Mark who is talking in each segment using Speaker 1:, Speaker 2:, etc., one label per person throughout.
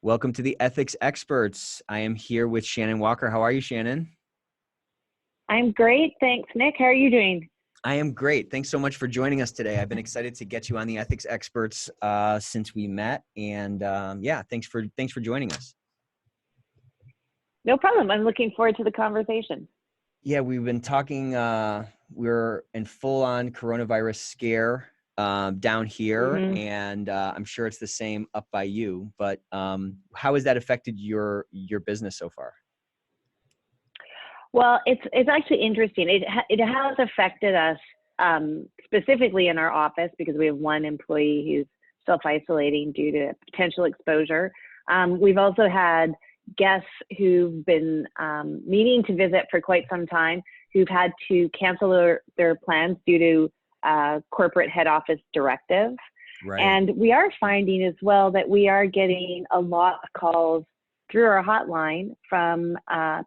Speaker 1: Welcome to the Ethics Experts. I am here with Shannon Walker. How are you, Shannon?
Speaker 2: I'm great. Thanks, Nick. How are you doing?
Speaker 1: I am great. Thanks so much for joining us today. I've been excited to get you on the Ethics Experts since we met, and yeah, thanks for joining us.
Speaker 2: No problem. I'm looking forward to the conversation.
Speaker 1: Yeah, we've been talking. We're in full-on coronavirus scare down here, and I'm sure it's the same up by you. But how has that affected your business so far?
Speaker 2: Well, it's actually interesting. It has affected us specifically in our office because we have one employee who's self-isolating due to potential exposure. We've also had guests who've been meaning to visit for quite some time who've had to cancel their plans due to corporate head office directives.
Speaker 1: Right.
Speaker 2: And we are finding as well that we are getting a lot of calls through our hotline from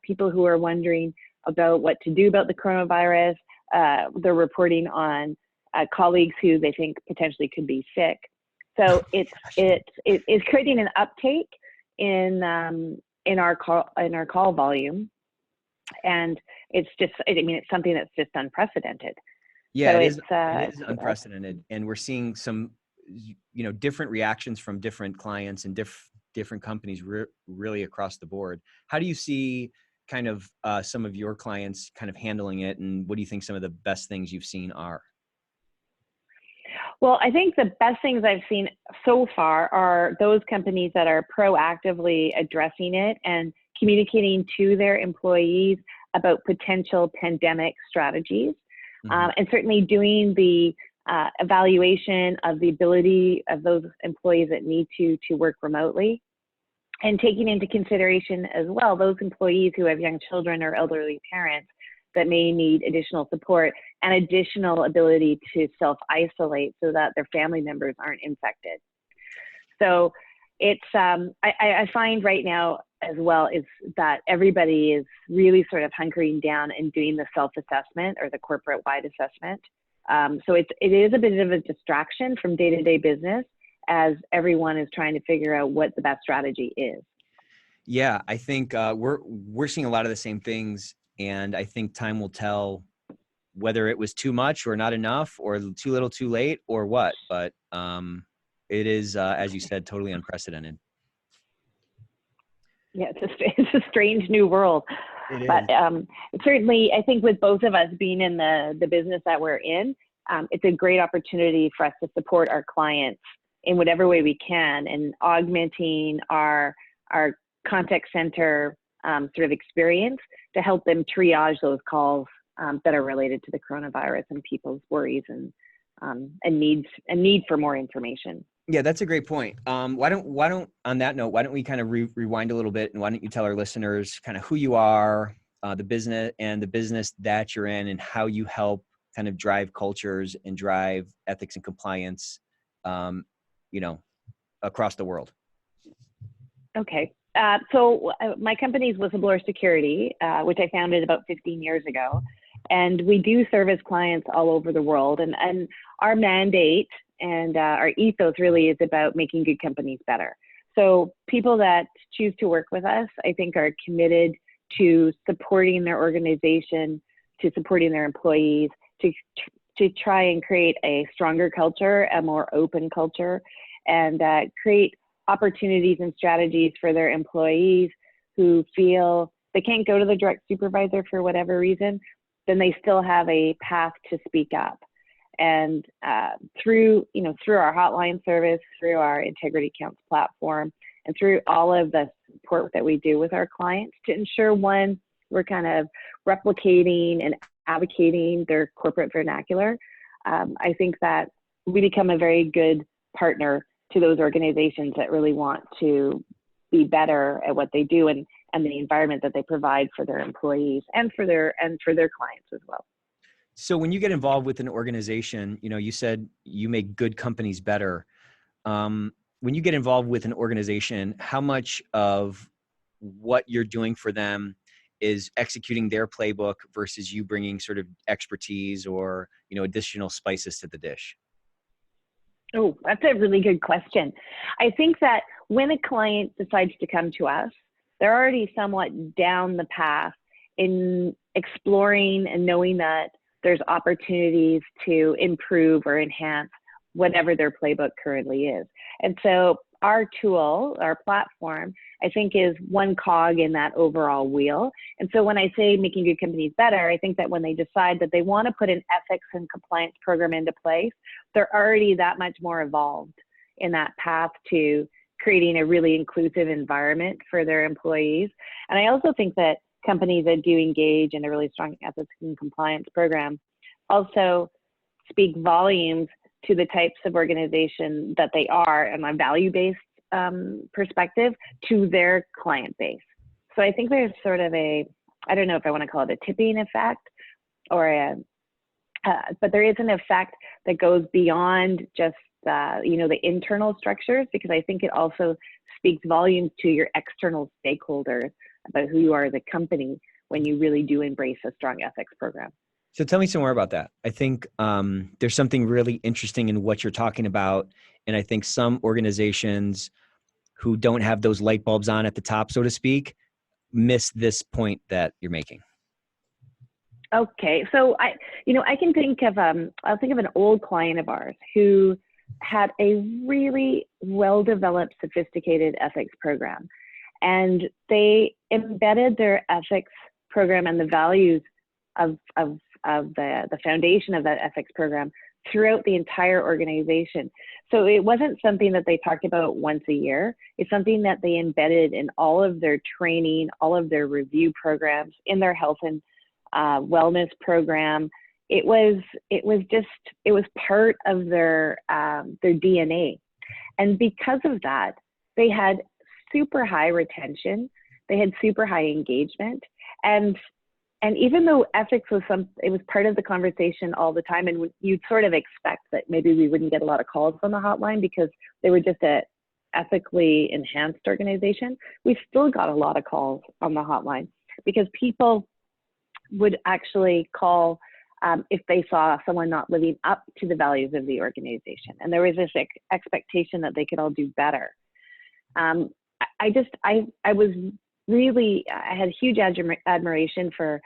Speaker 2: people who are wondering about what to do about the coronavirus. They're reporting on colleagues who they think potentially could be sick. So it's creating an uptake in our call volume, and it's something that's just unprecedented.
Speaker 1: Yeah,
Speaker 2: so
Speaker 1: it is
Speaker 2: it's
Speaker 1: unprecedented, and we're seeing some different reactions from different clients and different companies really across the board. How do you see kind of some of your clients kind of handling it, and what do you think some of the best things you've seen are?
Speaker 2: Well, I think the best things I've seen so far are those companies that are proactively addressing it and communicating to their employees about potential pandemic strategies, and certainly doing the evaluation of the ability of those employees that need to work remotely, and taking into consideration as well those employees who have young children or elderly parents that may need additional support and additional ability to self-isolate so that their family members aren't infected. So it's I find right now as well is that everybody is really sort of hunkering down and doing the self-assessment or the corporate-wide assessment. So it is a bit of a distraction from day-to-day business as everyone is trying to figure out what the best strategy is.
Speaker 1: Yeah, I think we're seeing a lot of the same things, and I think time will tell whether it was too much or not enough, or too little, too late, or what. But it is, as you said, totally unprecedented.
Speaker 2: Yeah, it's a strange new world.
Speaker 1: It
Speaker 2: But
Speaker 1: is.
Speaker 2: certainly, I think with both of us being in the business that we're in, it's a great opportunity for us to support our clients in whatever way we can, and augmenting our contact center sort of experience to help them triage those calls that are related to the coronavirus and people's worries and need for more information.
Speaker 1: Yeah, that's a great point. Why don't on that note, why don't we kind of rewind a little bit, and why don't you tell our listeners kind of who you are, the business that you're in, and how you help kind of drive cultures and drive ethics and compliance, across the world.
Speaker 2: Okay. So my company is Whistleblower Security, which I founded about 15 years ago. And we do service clients all over the world. And our mandate and our ethos really is about making good companies better. So people that choose to work with us, I think, are committed to supporting their organization, to supporting their employees, to try and create a stronger culture, a more open culture, and create opportunities and strategies for their employees who feel they can't go to the direct supervisor for whatever reason, then they still have a path to speak up. And through our hotline service, through our Integrity Counts platform, and through all of the support that we do with our clients to ensure, one, we're kind of replicating and advocating their corporate vernacular, I think that we become a very good partner to those organizations that really want to be better at what they do and the environment that they provide for their employees and for their clients as well.
Speaker 1: So when you get involved with an organization, you said you make good companies better. When you get involved with an organization, how much of what you're doing for them is executing their playbook versus you bringing sort of expertise or, additional spices to the dish?
Speaker 2: Oh, that's a really good question. I think that when a client decides to come to us, they're already somewhat down the path in exploring and knowing that there's opportunities to improve or enhance whatever their playbook currently is. And so our tool, our platform, I think is one cog in that overall wheel. And so when I say making good companies better, I think that when they decide that they want to put an ethics and compliance program into place, they're already that much more evolved in that path to creating a really inclusive environment for their employees. And I also think that companies that do engage in a really strong ethics and compliance program also speak volumes to the types of organization that they are and a value-based perspective to their client base. So I think there's sort of a, I don't know if I want to call it a tipping effect or a, but there is an effect that goes beyond just the internal structures, because I think it also speaks volumes to your external stakeholders about who you are as a company when you really do embrace a strong ethics program.
Speaker 1: So tell me some more about that. I think there's something really interesting in what you're talking about. And I think some organizations who don't have those light bulbs on at the top, so to speak, miss this point that you're making.
Speaker 2: Okay, so I can think of I'll think of an old client of ours who had a really well-developed, sophisticated ethics program, and they embedded their ethics program and the values of the foundation of that ethics program throughout the entire organization. So it wasn't something that they talked about once a year. It's something that they embedded in all of their training, all of their review programs, in their health and wellness program. It was part of their DNA. And because of that, they had super high retention, they had super high engagement. And even though ethics was it was part of the conversation all the time, and you'd sort of expect that maybe we wouldn't get a lot of calls on the hotline because they were just a ethically enhanced organization, we still got a lot of calls on the hotline because people would actually call if they saw someone not living up to the values of the organization. And there was this expectation that they could all do better. I had huge admiration for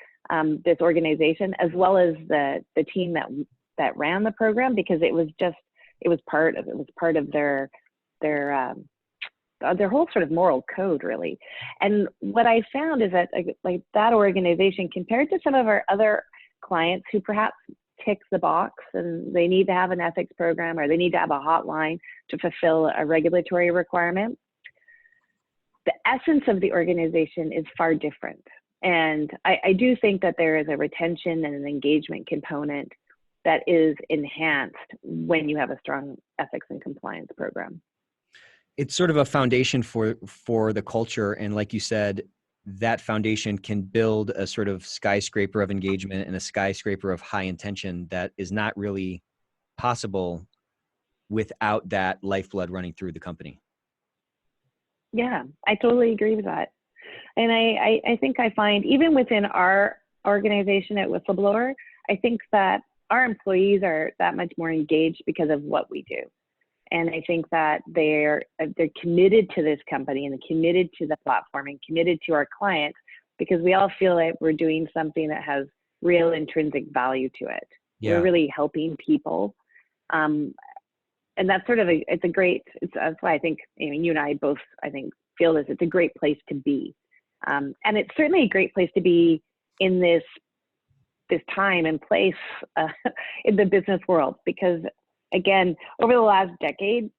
Speaker 2: this organization, as well as the team that ran the program, because it was part of their whole sort of moral code, really. And what I found is that like that organization, compared to some of our other clients who perhaps tick the box and they need to have an ethics program or they need to have a hotline to fulfill a regulatory requirement, the essence of the organization is far different. And I do think that there is a retention and an engagement component that is enhanced when you have a strong ethics and compliance program.
Speaker 1: It's sort of a foundation for the culture. And like you said, that foundation can build a sort of skyscraper of engagement and a skyscraper of high intention that is not really possible without that lifeblood running through the company.
Speaker 2: Yeah, I totally agree with that. And I think I find even within our organization at Whistleblower, I think that our employees are that much more engaged because of what we do. And I think that they're committed to this company and committed to the platform and committed to our clients because we all feel like we're doing something that has real intrinsic value to it. Yeah. We're really helping people. And that's sort of that's why I think, you and I both, I think, feel this, it's a great place to be. And it's certainly a great place to be in this time and place in the business world, because again, over the last decade,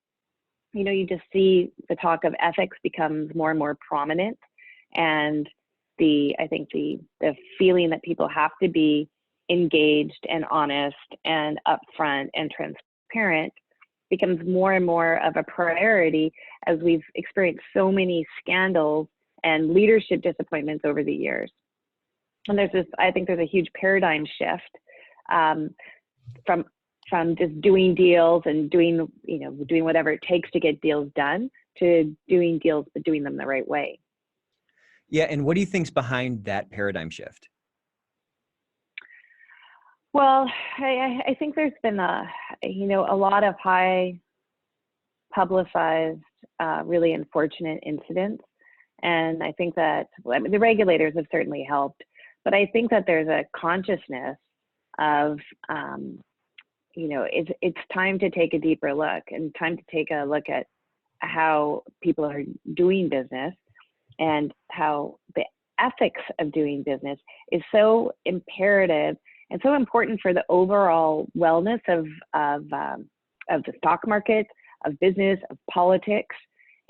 Speaker 2: you just see the talk of ethics becomes more and more prominent. And I think the feeling that people have to be engaged and honest and upfront and transparent becomes more and more of a priority as we've experienced so many scandals and leadership disappointments over the years. And I think there's a huge paradigm shift from just doing deals and doing whatever it takes to get deals done to doing deals, but doing them the right way.
Speaker 1: Yeah. And what do you think's behind that paradigm shift?
Speaker 2: Well, I think there's been a lot of high publicized really unfortunate incidents. And I think that, well, I mean, the regulators have certainly helped, but I think that there's a consciousness of, it's time to take a deeper look and time to take a look at how people are doing business and how the ethics of doing business is so imperative and so important for the overall wellness of the stock market, of business, of politics.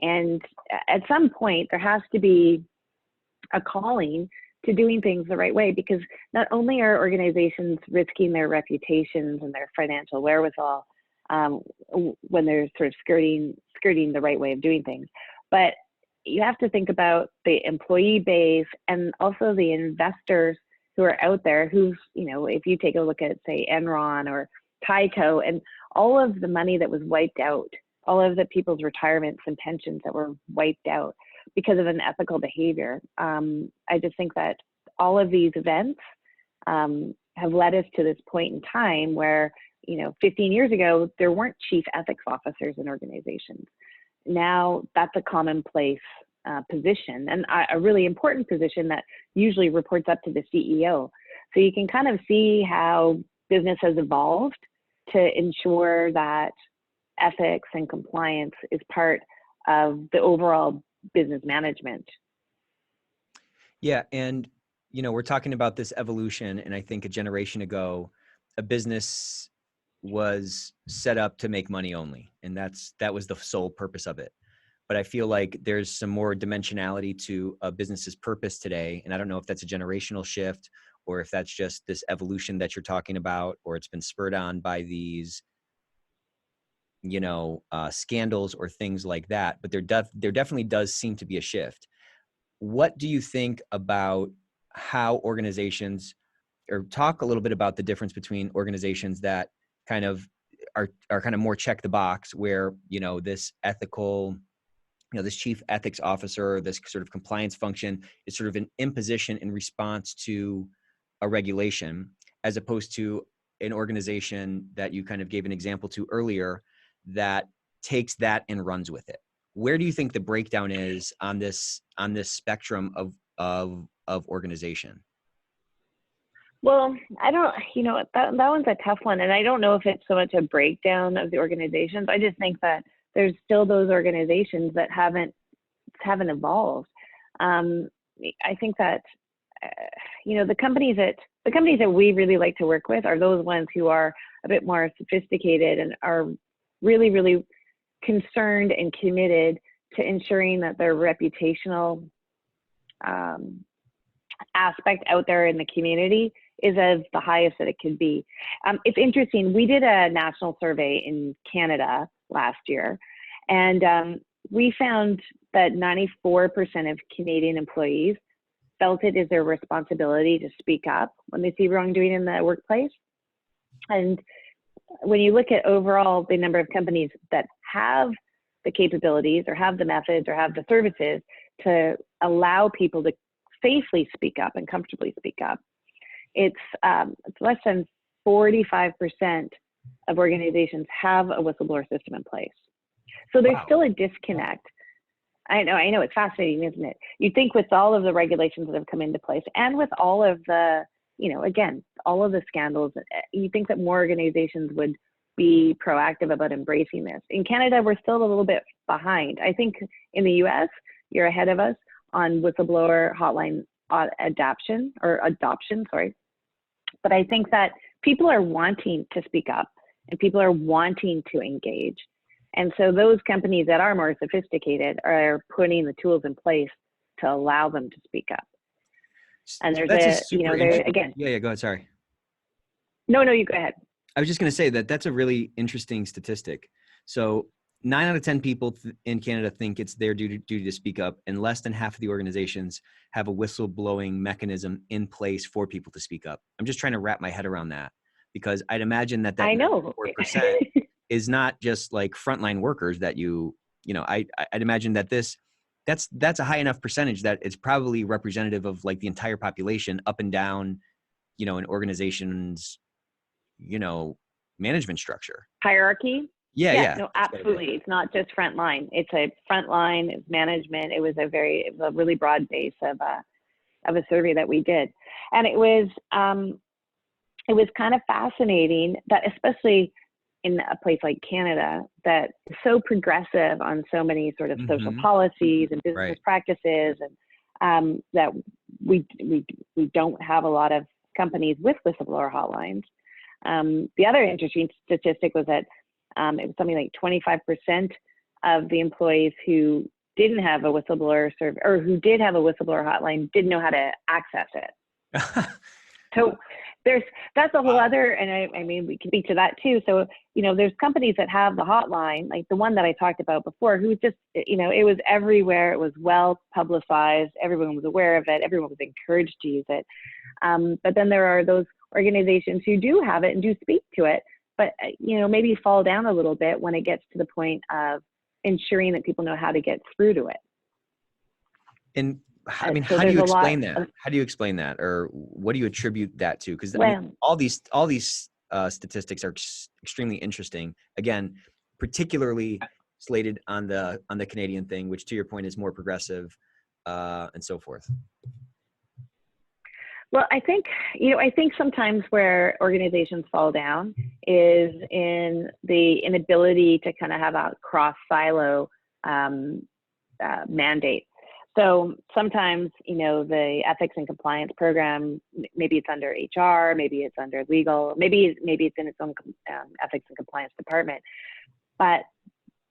Speaker 2: And at some point, there has to be a calling to doing things the right way, because not only are organizations risking their reputations and their financial wherewithal when they're sort of skirting the right way of doing things, but you have to think about the employee base and also the investors who are out there who've, if you take a look at, say, Enron or Tyco and all of the money that was wiped out, all of the people's retirements and pensions that were wiped out because of unethical behavior. I just think that all of these events have led us to this point in time where, 15 years ago, there weren't chief ethics officers in organizations. Now that's a commonplace position, and a really important position that usually reports up to the CEO. So you can kind of see how business has evolved to ensure that ethics and compliance is part of the overall business management.
Speaker 1: Yeah. And, we're talking about this evolution. And I think a generation ago, a business was set up to make money only. And that was the sole purpose of it. But I feel like there's some more dimensionality to a business's purpose today. And I don't know if that's a generational shift or if that's just this evolution that you're talking about, or it's been spurred on by these, scandals or things like that. But there definitely does seem to be a shift. What do you think about how organizations, or talk a little bit about the difference between organizations that kind of are kind of more check the box, where, this ethical, this chief ethics officer, this sort of compliance function is sort of an imposition in response to a regulation, as opposed to an organization that you kind of gave an example to earlier that takes that and runs with it. Where do you think the breakdown is on this spectrum of organization?
Speaker 2: Well, I don't, that one's a tough one. And I don't know if it's so much a breakdown of the organizations. I just think that there's still those organizations that haven't evolved. I think that, the companies that we really like to work with are those ones who are a bit more sophisticated and are really, really concerned and committed to ensuring that their reputational aspect out there in the community is as the highest that it could be. It's interesting. We did a national survey in Canada last year, and we found that 94% of Canadian employees felt it is their responsibility to speak up when they see wrongdoing in the workplace. And when you look at overall the number of companies that have the capabilities or have the methods or have the services to allow people to safely speak up and comfortably speak up, it's less than 45% of organizations have a whistleblower system in place. So there's still a disconnect. I know, it's fascinating, isn't it? You think with all of the regulations that have come into place and with all of the, again, all of the scandals, you think that more organizations would be proactive about embracing this. In Canada, we're still a little bit behind. I think in the US, you're ahead of us on whistleblower hotline adoption. But I think that people are wanting to speak up and people are wanting to engage. And so those companies that are more sophisticated are putting the tools in place to allow them to speak up. And there's again.
Speaker 1: Yeah, go ahead. Sorry.
Speaker 2: No, you go ahead.
Speaker 1: I was just going to say that's a really interesting statistic. So 9 out of 10 people in Canada think it's their duty to speak up, and less than half of the organizations have a whistleblowing mechanism in place for people to speak up. I'm just trying to wrap my head around that, because I'd imagine that
Speaker 2: I know
Speaker 1: 4% is not just like frontline workers that I'd imagine that that's a high enough percentage that it's probably representative of like the entire population up and down, an organization's, management structure.
Speaker 2: Hierarchy.
Speaker 1: Yeah,
Speaker 2: Yeah,
Speaker 1: yeah.
Speaker 2: no,
Speaker 1: That's a better way.
Speaker 2: absolutely. It's not just frontline. It's a frontline, it's management. It was a really broad base of a survey that we did. And it was kind of fascinating that, especially in a place like Canada, that is so progressive on so many sort of social
Speaker 1: Hmm.
Speaker 2: policies and business
Speaker 1: Right.
Speaker 2: practices, and that we don't have a lot of companies with whistleblower hotlines. The other interesting statistic was that it was something like 25% of the employees who didn't have a whistleblower or who did have a whistleblower hotline didn't know how to access it. So that's a whole
Speaker 1: Wow.
Speaker 2: other, and I mean, we can speak to that too. So, there's companies that have the hotline, like the one that I talked about before, who just, it was everywhere. It was well publicized. Everyone was aware of it. Everyone was encouraged to use it. But then there are those organizations who do have it and do speak to it, but, maybe fall down a little bit when it gets to the point of ensuring that people know how to get through to it.
Speaker 1: And I mean,
Speaker 2: So
Speaker 1: how do
Speaker 2: there's
Speaker 1: you
Speaker 2: a lot
Speaker 1: explain that?
Speaker 2: of,
Speaker 1: How do you explain that, or what do you attribute that to? Because I mean,
Speaker 2: well,
Speaker 1: all these statistics are extremely interesting. Again, particularly slated on the Canadian thing, which to your point is more progressive, and so forth.
Speaker 2: Well, I think sometimes where organizations fall down is in the inability to kind of have a cross silo mandate. So sometimes, the ethics and compliance program, maybe it's under HR, maybe it's under legal, maybe it's in its own ethics and compliance department. But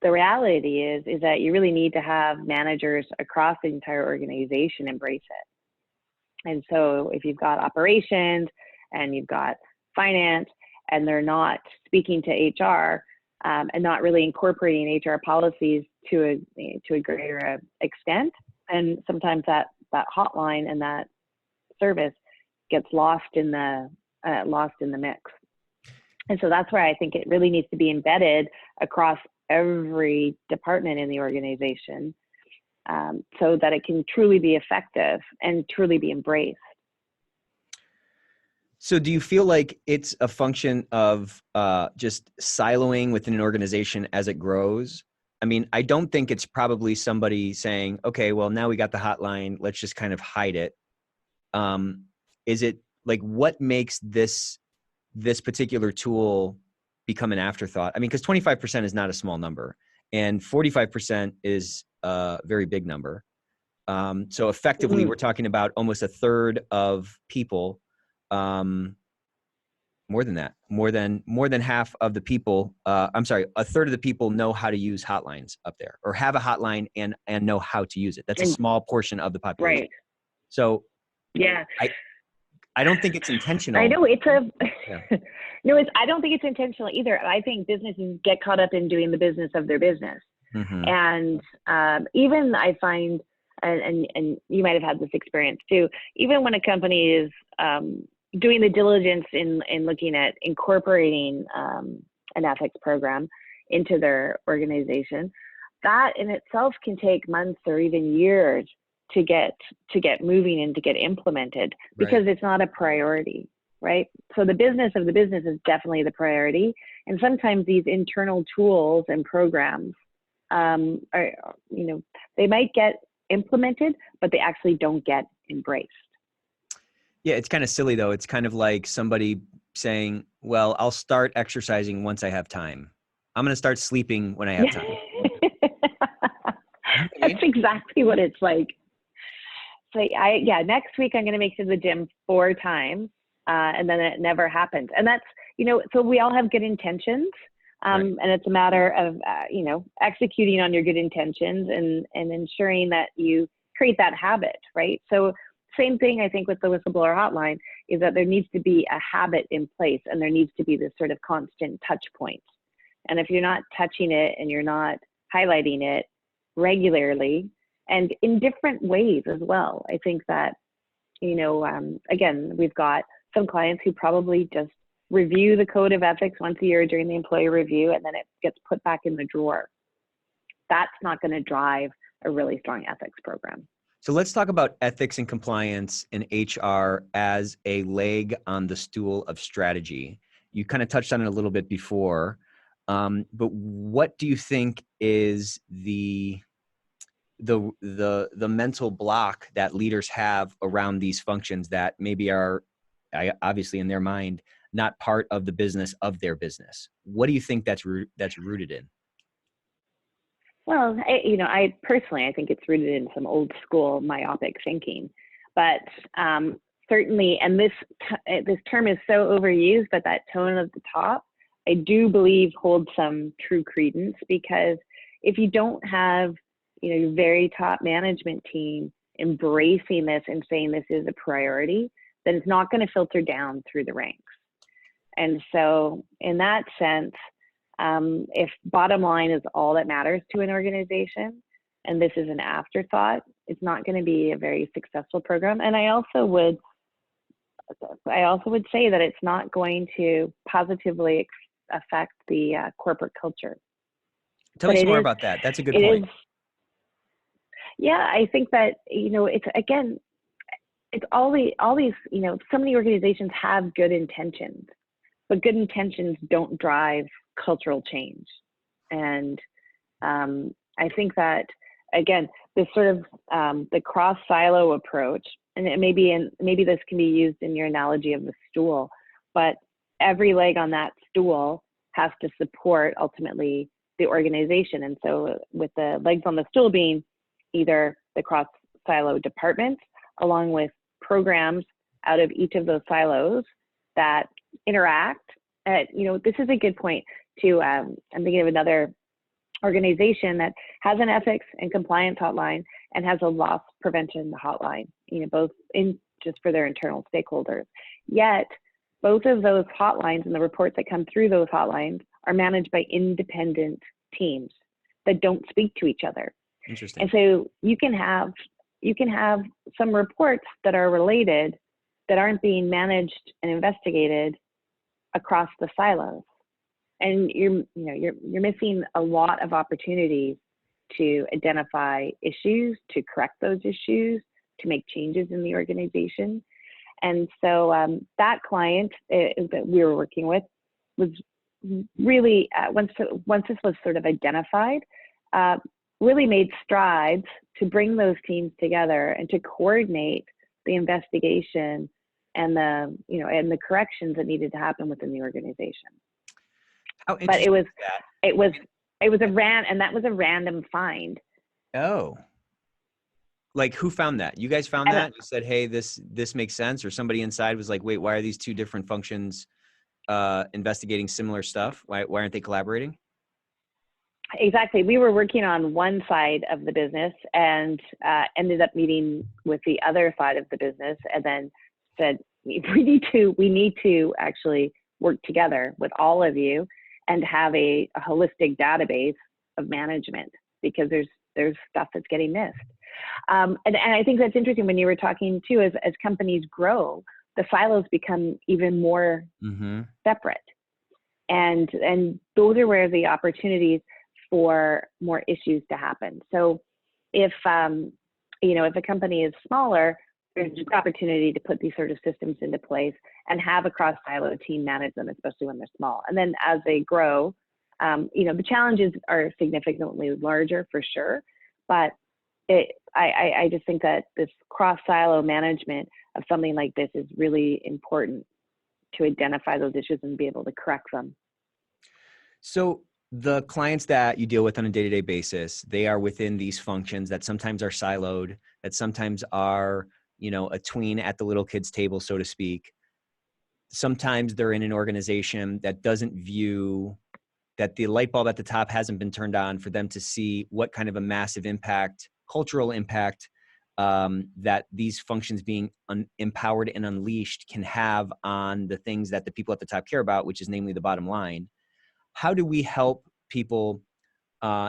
Speaker 2: the reality is that you really need to have managers across the entire organization embrace it. And so if you've got operations and you've got finance and they're not speaking to HR and not really incorporating HR policies to a greater extent, and sometimes that hotline and that service gets lost in the mix. And so that's where I think it really needs to be embedded across every department in the organization, so that it can truly be effective and truly be embraced.
Speaker 1: So do you feel like it's a function of just siloing within an organization as it grows? I mean, I don't think it's probably somebody saying, okay, well, now we got the hotline, let's just kind of hide it. Is it like, what makes this particular tool become an afterthought? I mean, because 25% is not a small number, and 45% is a very big number. So effectively, we're talking about almost a third of people, more than that, more than half of the people. I'm sorry, a third of the people know how to use hotlines up there, or have a hotline and know how to use it. That's a
Speaker 2: And
Speaker 1: small portion of the population.
Speaker 2: right,
Speaker 1: So
Speaker 2: yeah,
Speaker 1: I don't think it's
Speaker 2: I
Speaker 1: intentional.
Speaker 2: know it's a
Speaker 1: Yeah.
Speaker 2: no, I don't think it's intentional either. I think businesses get caught up in doing the business of their business.
Speaker 1: Mm-hmm.
Speaker 2: And even I find, and you might have had this experience too, even when a company is doing the diligence in looking at incorporating an ethics program into their organization, that in itself can take months or even years to get moving and to get implemented, because
Speaker 1: Right.
Speaker 2: it's not a priority, right? So the business of the business is definitely the priority, and sometimes these internal tools and programs are, they might get implemented, but they actually don't get embraced.
Speaker 1: Yeah, it's kind of silly though. It's kind of like somebody saying, "Well, I'll start exercising once I have time. I'm going to start sleeping when I have
Speaker 2: Yeah.
Speaker 1: time." You know what I
Speaker 2: That's
Speaker 1: mean?
Speaker 2: exactly what it's like. So next week I'm going to make it to the gym 4 times, and then it never happens. And that's, so we all have good intentions,
Speaker 1: Right.
Speaker 2: and it's a matter of, executing on your good intentions and ensuring that you create that habit, right? So same thing, I think, with the whistleblower hotline, is that there needs to be a habit in place, and there needs to be this sort of constant touch point. And if you're not touching it and you're not highlighting it regularly and in different ways as well, I think that, again, we've got some clients who probably just review the code of ethics once a year during the employee review, and then it gets put back in the drawer. That's not going to drive a really strong ethics program.
Speaker 1: So let's talk about ethics and compliance in HR as a leg on the stool of strategy. You kind of touched on it a little bit before. But what do you think is the mental block that leaders have around these functions that maybe are obviously in their mind not part of the business of their business? What do you think that's rooted in?
Speaker 2: Well, I personally, I think it's rooted in some old school myopic thinking, but certainly, and this term is so overused, but that tone of the top, I do believe holds some true credence, because if you don't have, your very top management team embracing this and saying this is a priority, then it's not going to filter down through the ranks. And so in that sense, if bottom line is all that matters to an organization, and this is an afterthought, it's not going to be a very successful program. And I also would say that it's not going to positively affect the corporate culture.
Speaker 1: Tell me some more about that. That's a good point.
Speaker 2: Yeah, I think that, it's all these, so many organizations have good intentions, but good intentions don't drive cultural change. And I think that, again, this sort of the cross silo approach, and maybe this can be used in your analogy of the stool, but every leg on that stool has to support ultimately the organization. And so with the legs on the stool being either the cross silo departments, along with programs out of each of those silos that interact. This is a good point too. I'm thinking of another organization that has an ethics and compliance hotline and has a loss prevention hotline, both in just for their internal stakeholders. Yet both of those hotlines and the reports that come through those hotlines are managed by independent teams that don't speak to each other.
Speaker 1: Interesting.
Speaker 2: And so you can have some reports that are related that aren't being managed and investigated across the silos. And you're missing a lot of opportunities to identify issues, to correct those issues, to make changes in the organization. And so that client that we were working with was really, once this was sort of identified, really made strides to bring those teams together and to coordinate the investigation and the corrections that needed to happen within the organization.
Speaker 1: How
Speaker 2: but it was
Speaker 1: that?
Speaker 2: a random find.
Speaker 1: Oh, like who found that? You guys found that? You said, hey, this makes sense, or somebody inside was like, wait, why are these two different functions investigating similar stuff? Why aren't they collaborating?
Speaker 2: Exactly. We were working on one side of the business and ended up meeting with the other side of the business, and then said, we need to actually work together with all of you and have a holistic database of management, because there's stuff that's getting missed. And I think that's interesting when you were talking too, as companies grow, the silos become even more separate. And those are where the opportunities for more issues to happen. So if a company is smaller, there's an opportunity to put these sort of systems into place and have a cross-silo team manage them, especially when they're small. And then as they grow, the challenges are significantly larger for sure. But I just think that this cross-silo management of something like this is really important to identify those issues and be able to correct them.
Speaker 1: So the clients that you deal with on a day-to-day basis, they are within these functions that sometimes are siloed, that sometimes are, a tween at the little kid's table, so to speak. Sometimes they're in an organization that doesn't view that the light bulb at the top hasn't been turned on for them to see what kind of a massive impact, cultural impact, that these functions being empowered and unleashed can have on the things that the people at the top care about, which is namely the bottom line. How do we help people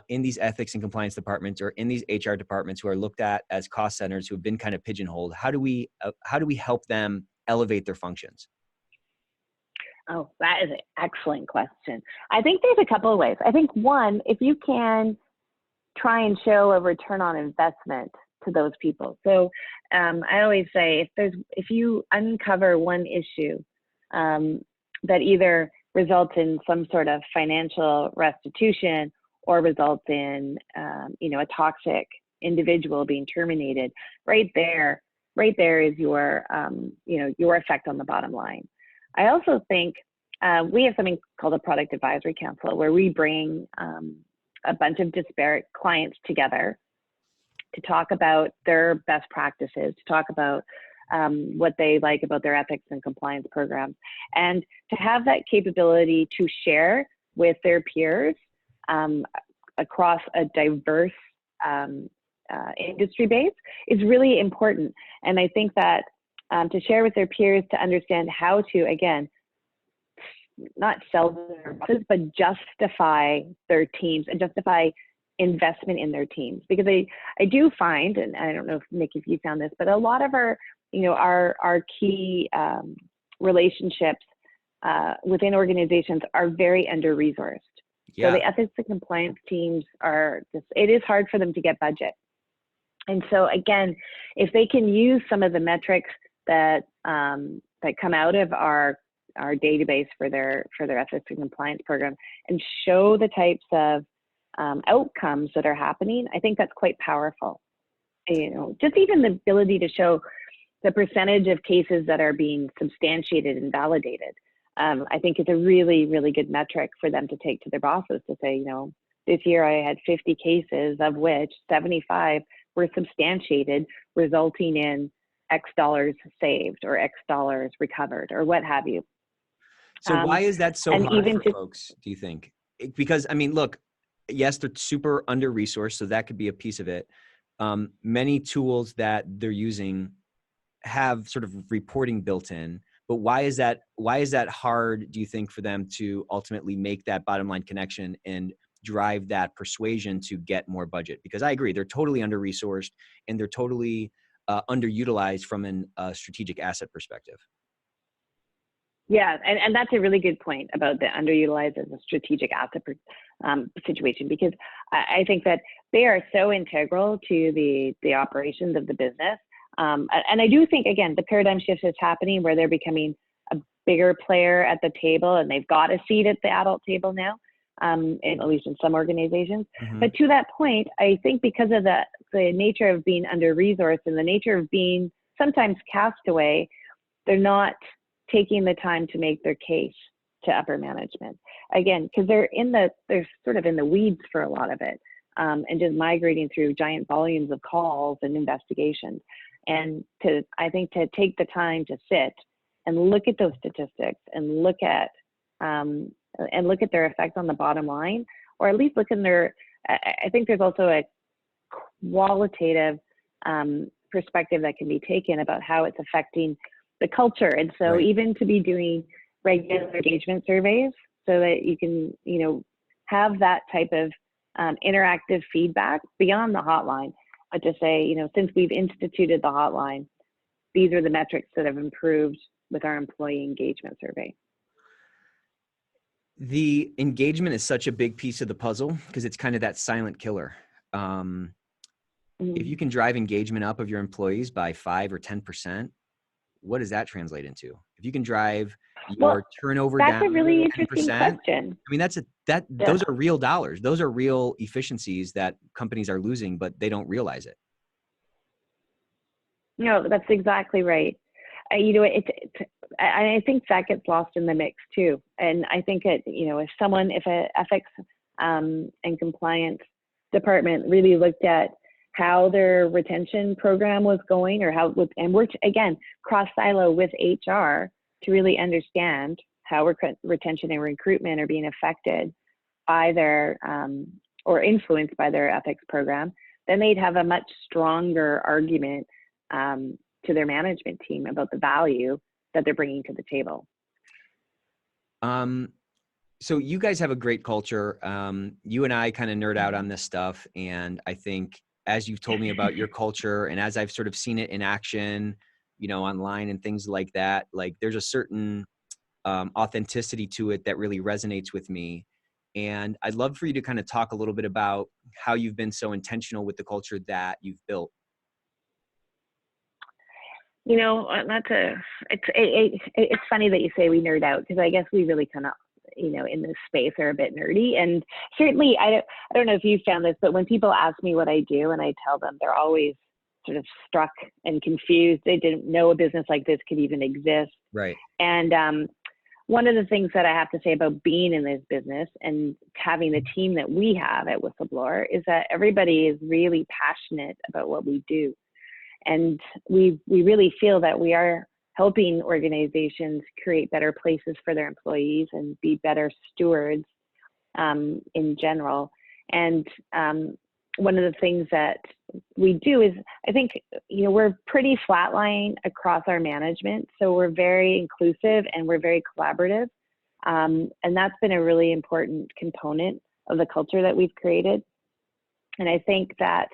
Speaker 1: in these ethics and compliance departments or in these HR departments who are looked at as cost centers, who have been kind of pigeonholed? How do we help them elevate their functions?
Speaker 2: Oh, that is an excellent question. I think there's a couple of ways. I think one, if you can try and show a return on investment to those people. So I always say if you uncover one issue that either results in some sort of financial restitution or results in, a toxic individual being terminated, right there is your, your effect on the bottom line. I also think we have something called a product advisory council, where we bring a bunch of disparate clients together to talk about their best practices, to talk about what they like about their ethics and compliance programs, and to have that capability to share with their peers across a diverse industry base is really important. And I think that to share with their peers, to understand how to, again, not sell their bosses, but justify their teams and justify investment in their teams. Because I do find, and I don't know if Nick, if you found this, but a lot of our key relationships within organizations are very under-resourced.
Speaker 1: Yeah.
Speaker 2: So the ethics and compliance teams it is hard for them to get budget. And so again, if they can use some of the metrics that come out of our database for their ethics and compliance program and show the types of outcomes that are happening, I think that's quite powerful. Just even the ability to show the percentage of cases that are being substantiated and validated, I think is a really, really good metric for them to take to their bosses to say, this year I had 50 cases, of which 75 were substantiated, resulting in X dollars saved or X dollars recovered or what have you.
Speaker 1: So why is that so hard
Speaker 2: even
Speaker 1: for folks, do you think? Because, I mean, look, yes, they're super under-resourced, so that could be a piece of it. Many tools that they're using have sort of reporting built in, but why is that hard, do you think, for them to ultimately make that bottom line connection and drive that persuasion to get more budget? Because I agree, they're totally under-resourced and they're totally underutilized from a strategic asset perspective.
Speaker 2: Yeah, and that's a really good point about the underutilized as a strategic asset situation, because I think that they are so integral to the operations of the business. And I do think, again, the paradigm shift is happening where they're becoming a bigger player at the table, and they've got a seat at the adult table now, at least in some organizations. Mm-hmm. But to that point, I think because of the nature of being under-resourced and the nature of being sometimes castaway, they're not taking the time to make their case to upper management. Again, because they're sort of in the weeds for a lot of it, and just migrating through giant volumes of calls and investigations. And I think to take the time to sit and look at those statistics and look at their effect on the bottom line, or at least look in their, I think there's also a qualitative perspective that can be taken about how it's affecting the culture. And so right. Even to be doing regular engagement surveys so that you can, have that type of interactive feedback beyond the hotline, but to say, since we've instituted the hotline, these are the metrics that have improved with our employee engagement survey.
Speaker 1: The engagement is such a big piece of the puzzle because it's kind of that silent killer. If you can drive engagement up of your employees by 5 or 10%, what does that translate into? If you can drive your turnover down,
Speaker 2: that's a really interesting question.
Speaker 1: I mean, those are real dollars. Those are real efficiencies that companies are losing, but they don't realize it. No,
Speaker 2: that's exactly right. I think that gets lost in the mix too. And I think if an ethics and compliance department really looked at how their retention program was going, and worked again cross silo with HR to really understand how retention and recruitment are being affected by their or influenced by their ethics program, then they'd have a much stronger argument to their management team about the value that they're bringing to the table.
Speaker 1: So you guys have a great culture. You and I kind of nerd out on this stuff, and I think as you've told me about your culture and as I've sort of seen it in action, online and things like that, like there's a certain authenticity to it that really resonates with me. And I'd love for you to kind of talk a little bit about how you've been so intentional with the culture that you've built.
Speaker 2: It's funny that you say we nerd out, because I guess we really kind of in this space are a bit nerdy. And certainly, I don't know if you found this, but when people ask me what I do and I tell them, they're always sort of struck and confused. They didn't know a business like this could even exist.
Speaker 1: Right.
Speaker 2: And one of the things that I have to say about being in this business and having the team that we have at Whistleblower is that everybody is really passionate about what we do. And we really feel that we are helping organizations create better places for their employees and be better stewards in general. And one of the things that we do is, I think, we're pretty flatline across our management. So we're very inclusive and we're very collaborative. And that's been a really important component of the culture that we've created. And I think that,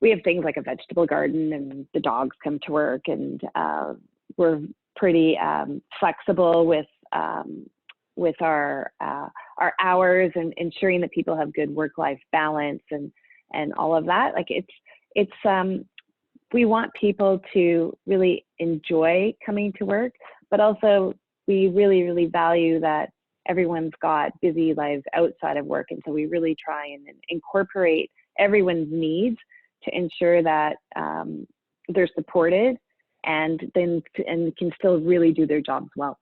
Speaker 2: we have things like a vegetable garden and the dogs come to work, and we're pretty flexible with our hours and ensuring that people have good work-life balance and all of that. Like we want people to really enjoy coming to work, but also we really, really value that everyone's got busy lives outside of work. And so we really try and incorporate everyone's needs to ensure that they're supported and can still really do their jobs well.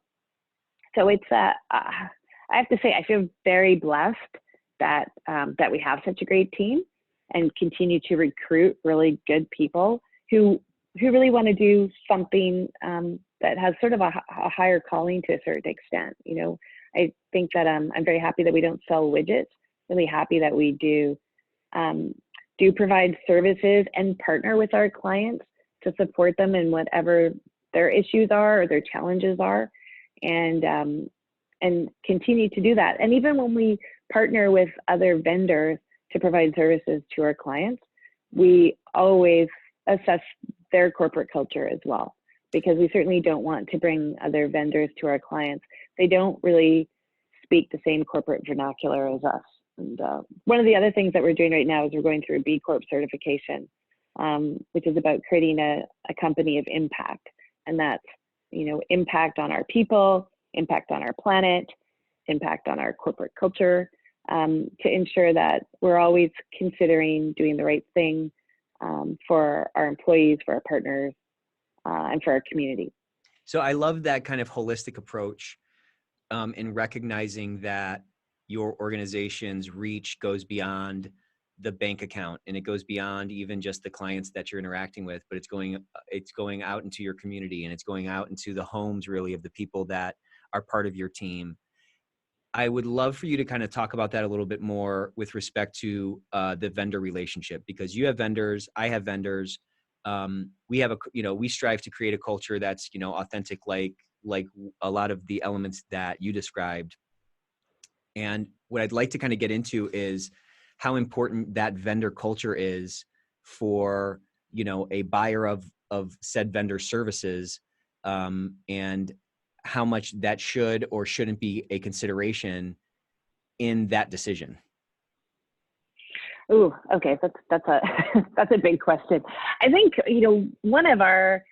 Speaker 2: So it's I have to say, I feel very blessed that we have such a great team and continue to recruit really good people who really want to do something that has sort of a higher calling to a certain extent. I think that I'm very happy that we don't sell widgets. Really happy that we do provide services and partner with our clients to support them in whatever their issues are or their challenges are, and continue to do that. And even when we partner with other vendors to provide services to our clients, we always assess their corporate culture as well, because we certainly don't want to bring other vendors to our clients. They don't really speak the same corporate vernacular as us. And one of the other things that we're doing right now is we're going through a B Corp certification, which is about creating a company of impact. And that's, impact on our people, impact on our planet, impact on our corporate culture, to ensure that we're always considering doing the right thing for our employees, for our partners, and for our community.
Speaker 1: So I love that kind of holistic approach in recognizing that your organization's reach goes beyond the bank account, and it goes beyond even just the clients that you're interacting with, but it's going out into your community, and it's going out into the homes really of the people that are part of your team. I would love for you to kind of talk about that a little bit more with respect to the vendor relationship, because you have vendors, I have vendors. We strive to create a culture that's, authentic, like a lot of the elements that you described. And what I'd like to kind of get into is how important that vendor culture is for, a buyer of said vendor services, and how much that should or shouldn't be a consideration in that decision.
Speaker 2: Ooh, okay, that's a that's a big question. I think one of our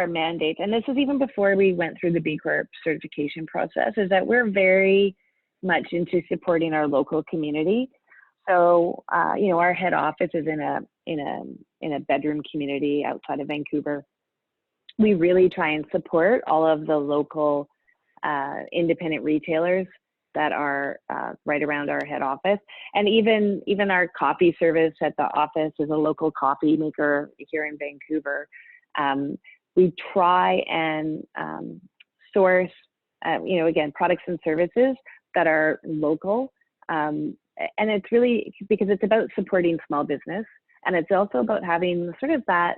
Speaker 2: mandates, and this is even before we went through the B Corp certification process, is that we're very much into supporting our local community. So our head office is in a bedroom community outside of Vancouver. We really try and support all of the local independent retailers that are right around our head office. And even our coffee service at the office is a local coffee maker here in Vancouver. We try and source, again, products and services that are local. And it's really because it's about supporting small business. And it's also about having sort of that,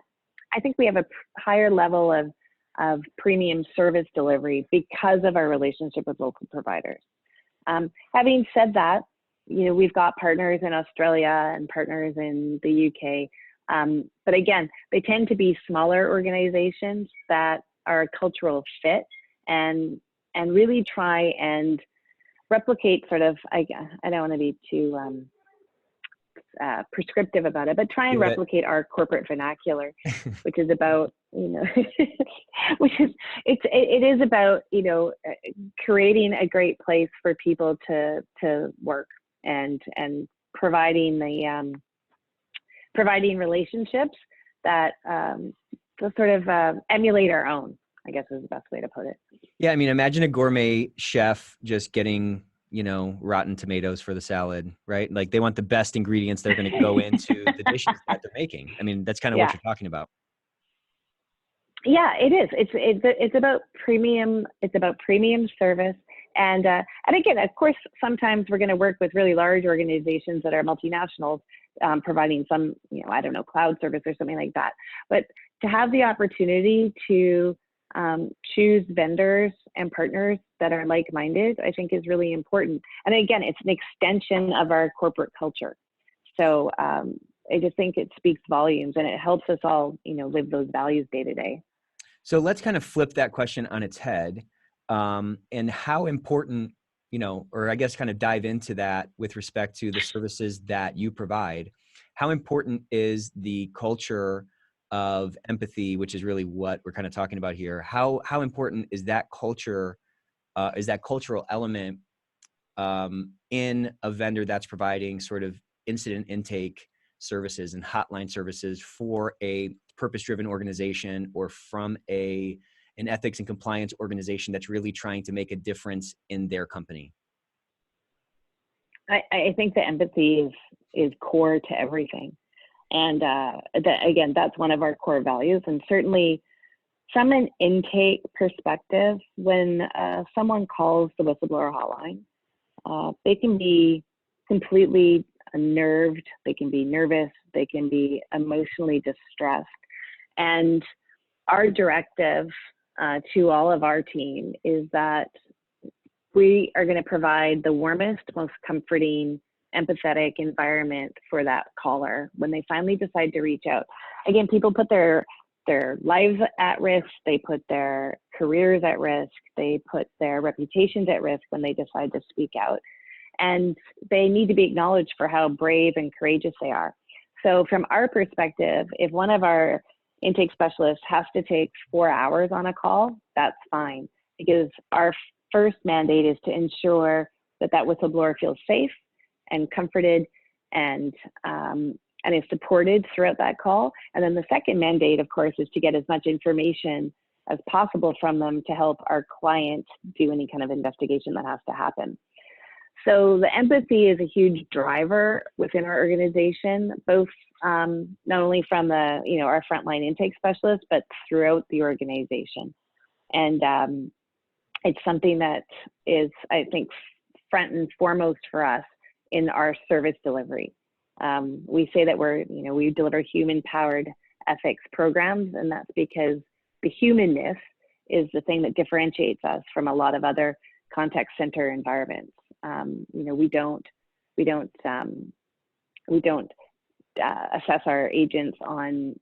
Speaker 2: I think we have a higher level of premium service delivery because of our relationship with local providers. Having said that, we've got partners in Australia and partners in the UK. But again, they tend to be smaller organizations that are a cultural fit and really try and replicate sort of, I don't want to be too prescriptive about it, but try and replicate our corporate vernacular, which is about you know, which is, it is about, creating a great place for people to work, and providing providing relationships that to sort of emulate our own, I guess is the best way to put it.
Speaker 1: Yeah, I mean, imagine a gourmet chef just getting, rotten tomatoes for the salad, right? Like they want the best ingredients that are going to go into the dishes that they're making. I mean, that's kind of what
Speaker 2: Yeah.
Speaker 1: you're talking about.
Speaker 2: Yeah, it is. It's about premium. It's about premium service, and again, of course, sometimes we're going to work with really large organizations that are multinationals, providing some, I don't know, cloud service or something like that. But to have the opportunity to choose vendors and partners that are like-minded, I think is really important. And again, it's an extension of our corporate culture. So I just think it speaks volumes, and it helps us all, live those values day to day.
Speaker 1: So let's kind of flip that question on its head, and how important, or I guess kind of dive into that with respect to the services that you provide. How important is the culture of empathy, which is really what we're kind of talking about here? How important is that culture, is that cultural element in a vendor that's providing sort of incident intake services and hotline services for a purpose-driven organization, or from an ethics and compliance organization that's really trying to make a difference in their company?
Speaker 2: I think the empathy is core to everything. And again, that's one of our core values. And certainly from an intake perspective, when someone calls the whistleblower hotline, they can be completely unnerved, they can be nervous, they can be emotionally distressed. And our directive to all of our team is that we are going to provide the warmest, most comforting, empathetic environment for that caller when they finally decide to reach out. Again, people put their lives at risk, they put their careers at risk, they put their reputations at risk when they decide to speak out. And they need to be acknowledged for how brave and courageous they are. So from our perspective, if one of our intake specialists has to take 4 hours on a call, that's fine, because our first mandate is to ensure that whistleblower feels safe and comforted and is supported throughout that call. And then the second mandate, of course, is to get as much information as possible from them to help our client do any kind of investigation that has to happen. So the empathy is a huge driver within our organization, both not only from our frontline intake specialists, but throughout the organization. And it's something that is, I think, front and foremost for us in our service delivery. We say that we deliver human-powered ethics programs, and that's because the humanness is the thing that differentiates us from a lot of other contact center environments. We don't assess our agents on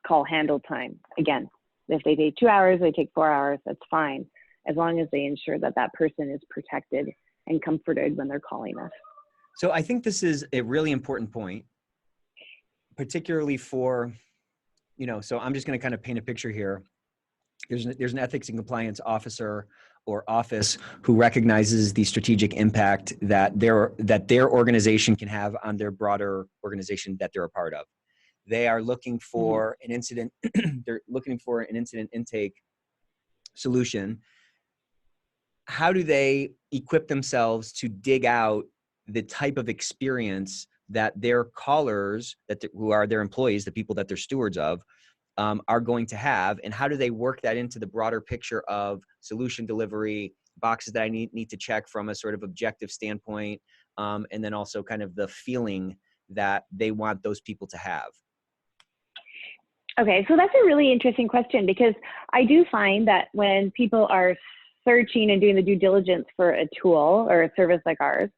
Speaker 2: call handle time. Again, if they take 2 hours, they take 4 hours, that's fine, as long as they ensure that person is protected and comforted when they're calling us.
Speaker 1: So I think this is a really important point, particularly for, so I'm just going to kind of paint a picture here. There's an ethics and compliance officer or office who recognizes the strategic impact that their organization can have on their broader organization that they're a part of. They are looking for an incident. They're looking for an incident intake solution. How do they equip themselves to dig out the type of experience that their callers, who are their employees, the people that they're stewards of, are going to have, and how do they work that into the broader picture of solution delivery, boxes that I need to check from a sort of objective standpoint, and then also kind of the feeling that they want those people to have?
Speaker 2: Okay, so that's a really interesting question, because I do find that when people are searching and doing the due diligence for a tool or a service like ours,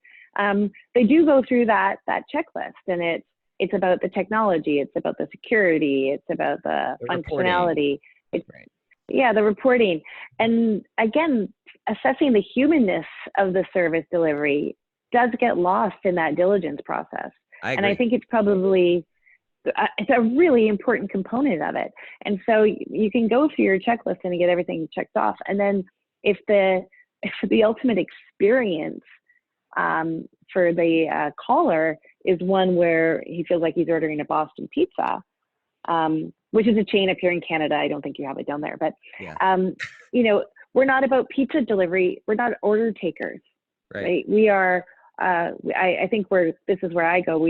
Speaker 2: they do go through that checklist, and it's about the technology, it's about the security, it's about the functionality.
Speaker 1: Right.
Speaker 2: Yeah, the reporting. And again, assessing the humanness of the service delivery does get lost in that diligence process.
Speaker 1: I agree.
Speaker 2: And I think it's probably it's a really important component of it. And so you can go through your checklist and get everything checked off. And then if the ultimate experience for the caller is one where he feels like he's ordering a Boston pizza, which is a chain up here in Canada. I don't think you have it down there, but
Speaker 1: Yeah.
Speaker 2: you know, we're not about pizza delivery. We're not order takers,
Speaker 1: Right.
Speaker 2: right? We are. I think this is where I go.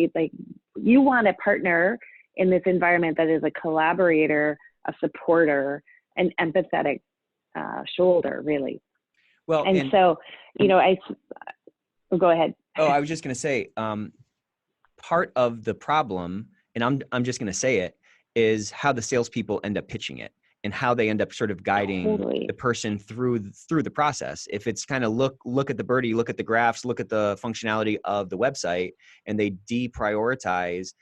Speaker 2: You want a partner in this environment that is a collaborator, a supporter, an empathetic shoulder, really.
Speaker 1: Well,
Speaker 2: And so, you know, go ahead.
Speaker 1: Oh, I was just going to say, part of the problem, and I'm just going to say it, is how the salespeople end up pitching it and how they end up sort of guiding the person through the process. If it's kind of look at the birdie, look at the graphs, look at the functionality of the website, and they deprioritize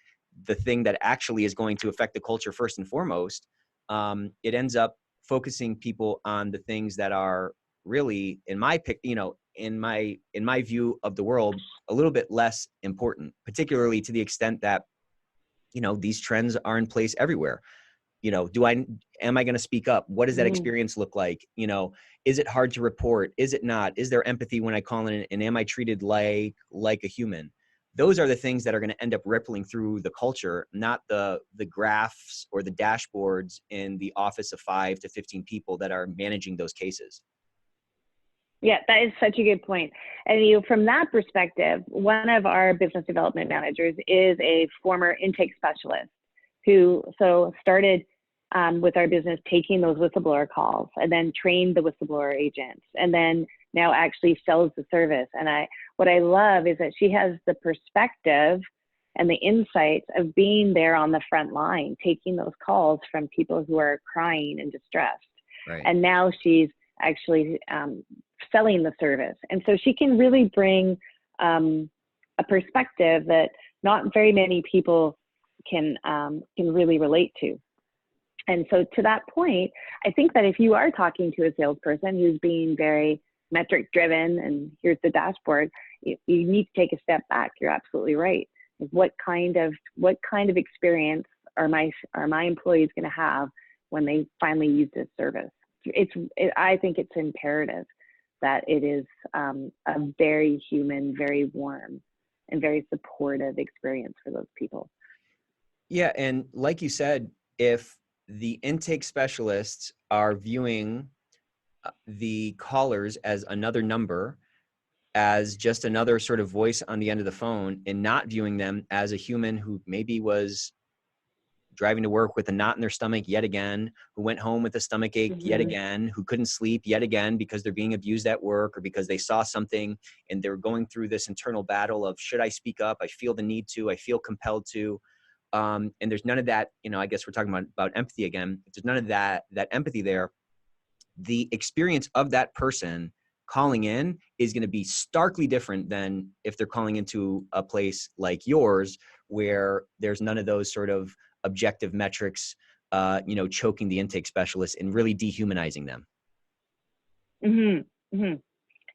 Speaker 1: the thing that actually is going to affect the culture first and foremost, it ends up focusing people on the things that are really, in my view of the world, a little bit less important, particularly to the extent that, these trends are in place everywhere. Am I going to speak up? What does that experience look like? Is it hard to report? Is it not? Is there empathy when I call in, and am I treated like a human? Those are the things that are going to end up rippling through the culture, not the graphs or the dashboards in the office of 5 to 15 people that are managing those cases.
Speaker 2: Yeah, that is such a good point. And from that perspective, one of our business development managers is a former intake specialist who started with our business taking those whistleblower calls and then trained the whistleblower agents and then now actually sells the service. And what I love is that she has the perspective and the insights of being there on the front line, taking those calls from people who are crying and distressed.
Speaker 1: Right.
Speaker 2: And now she's actually selling the service. And so she can really bring a perspective that not very many people can really relate to. And so to that point, I think that if you are talking to a salesperson who's being very metric driven and here's the dashboard, you need to take a step back. You're absolutely right. What kind of experience are my employees going to have when they finally use this service? I think it's imperative that it is a very human, very warm, and very supportive experience for those people.
Speaker 1: Yeah, and like you said, if the intake specialists are viewing the callers as another number, as just another sort of voice on the end of the phone, and not viewing them as a human who maybe was driving to work with a knot in their stomach yet again, who went home with a stomach ache yet again, who couldn't sleep yet again because they're being abused at work or because they saw something and they're going through this internal battle of, should I speak up? I feel the need to, I feel compelled to. And there's none of that, I guess we're talking about empathy again. If there's none of that empathy there, the experience of that person calling in is going to be starkly different than if they're calling into a place like yours, where there's none of those sort of objective metrics, choking the intake specialist and really dehumanizing them.
Speaker 2: Mm-hmm. Mm-hmm.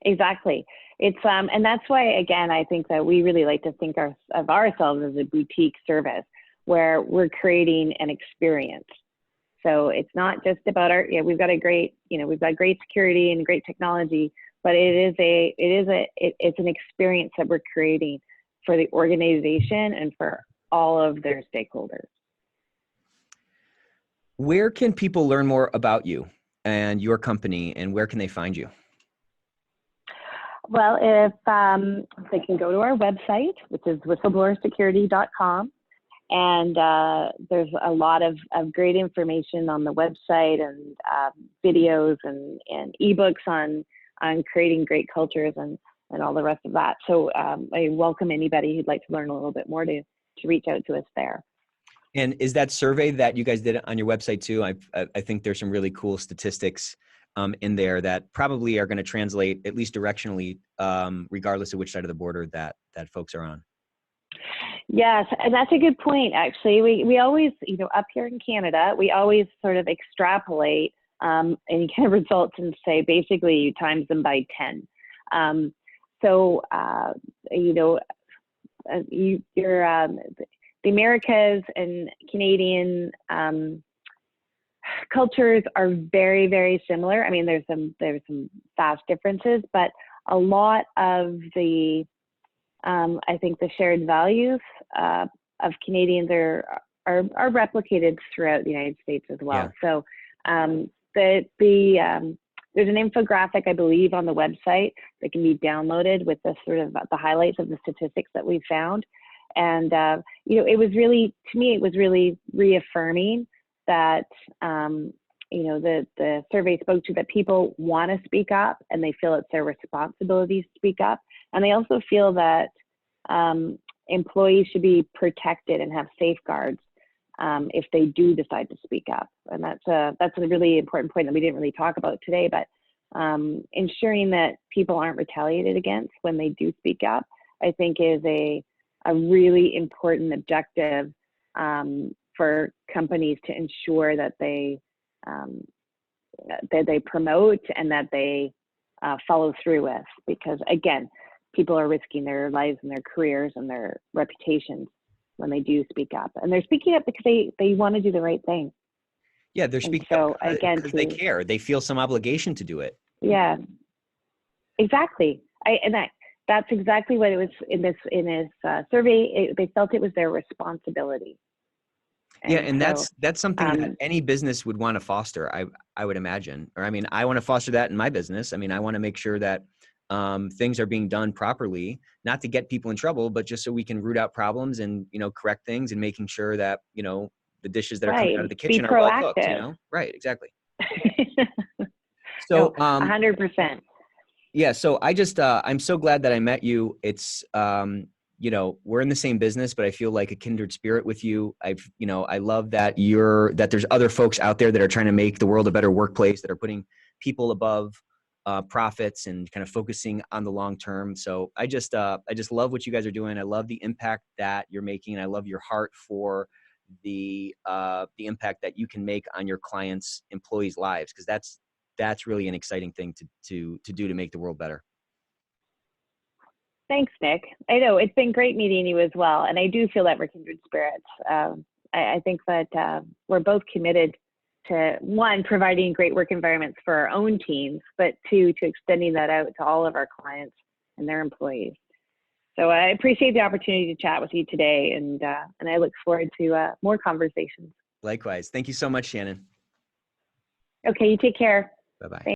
Speaker 2: Exactly. It's and that's why, again, I think that we really like to think of ourselves as a boutique service where we're creating an experience. So it's not just about we've got great security and great technology, but it's an experience that we're creating for the organization and for all of their stakeholders.
Speaker 1: Where can people learn more about you and your company, and where can they find you?
Speaker 2: Well, if they can go to our website, which is whistleblowersecurity.com. And there's a lot of great information on the website and videos and ebooks on creating great cultures and all the rest of that. So I welcome anybody who'd like to learn a little bit more to reach out to us there.
Speaker 1: And is that survey that you guys did on your website too? I think there's some really cool statistics in there that probably are going to translate, at least directionally, regardless of which side of the border that folks are on.
Speaker 2: Yes, and that's a good point, actually. We always, up here in Canada, we always sort of extrapolate any kind of results and say, basically, you times them by 10. the Americas and Canadian cultures are very, very similar. I mean, there's some vast differences, but a lot of the I think the shared values of Canadians are replicated throughout the United States as well.
Speaker 1: Yeah.
Speaker 2: So there's an infographic, I believe, on the website that can be downloaded with the sort of the highlights of the statistics that we found. And it was really, to me, it was really reaffirming that the survey spoke to that people want to speak up and they feel it's their responsibility to speak up. And they also feel that employees should be protected and have safeguards if they do decide to speak up. And that's a really important point that we didn't really talk about today, but ensuring that people aren't retaliated against when they do speak up, I think is a really important objective for companies to ensure that they promote and that they follow through with, because again, people are risking their lives and their careers and their reputations when they do speak up, and they're speaking up because they want to do the right thing.
Speaker 1: Yeah, they're speaking up because they care. They feel some obligation to do it. Yeah,
Speaker 2: exactly. That's exactly what it was in this survey. They felt it was their responsibility.
Speaker 1: And that's something that any business would want to foster, I would imagine. Or I mean, I want to foster that in my business. I mean, I want to make sure that things are being done properly, not to get people in trouble, but just so we can root out problems and, correct things and making sure that, the dishes that are coming out of the kitchen are well cooked, Right, exactly. So,
Speaker 2: 100%.
Speaker 1: Yeah. So I'm so glad that I met you. It's, we're in the same business, but I feel like a kindred spirit with you. I love that that there's other folks out there that are trying to make the world a better workplace, that are putting people above profits and kind of focusing on the long term. So I just love what you guys are doing. I love the impact that you're making. And I love your heart for the impact that you can make on your clients' employees' lives, because that's really an exciting thing to do to make the world better.
Speaker 2: Thanks, Nick. I know it's been great meeting you as well. And I do feel that we're kindred spirits. I think that we're both committed to, one, providing great work environments for our own teams, but two, to extending that out to all of our clients and their employees. So I appreciate the opportunity to chat with you today, and I look forward to more conversations.
Speaker 1: Likewise. Thank you so much, Shannon.
Speaker 2: Okay, you take care.
Speaker 1: Bye-bye.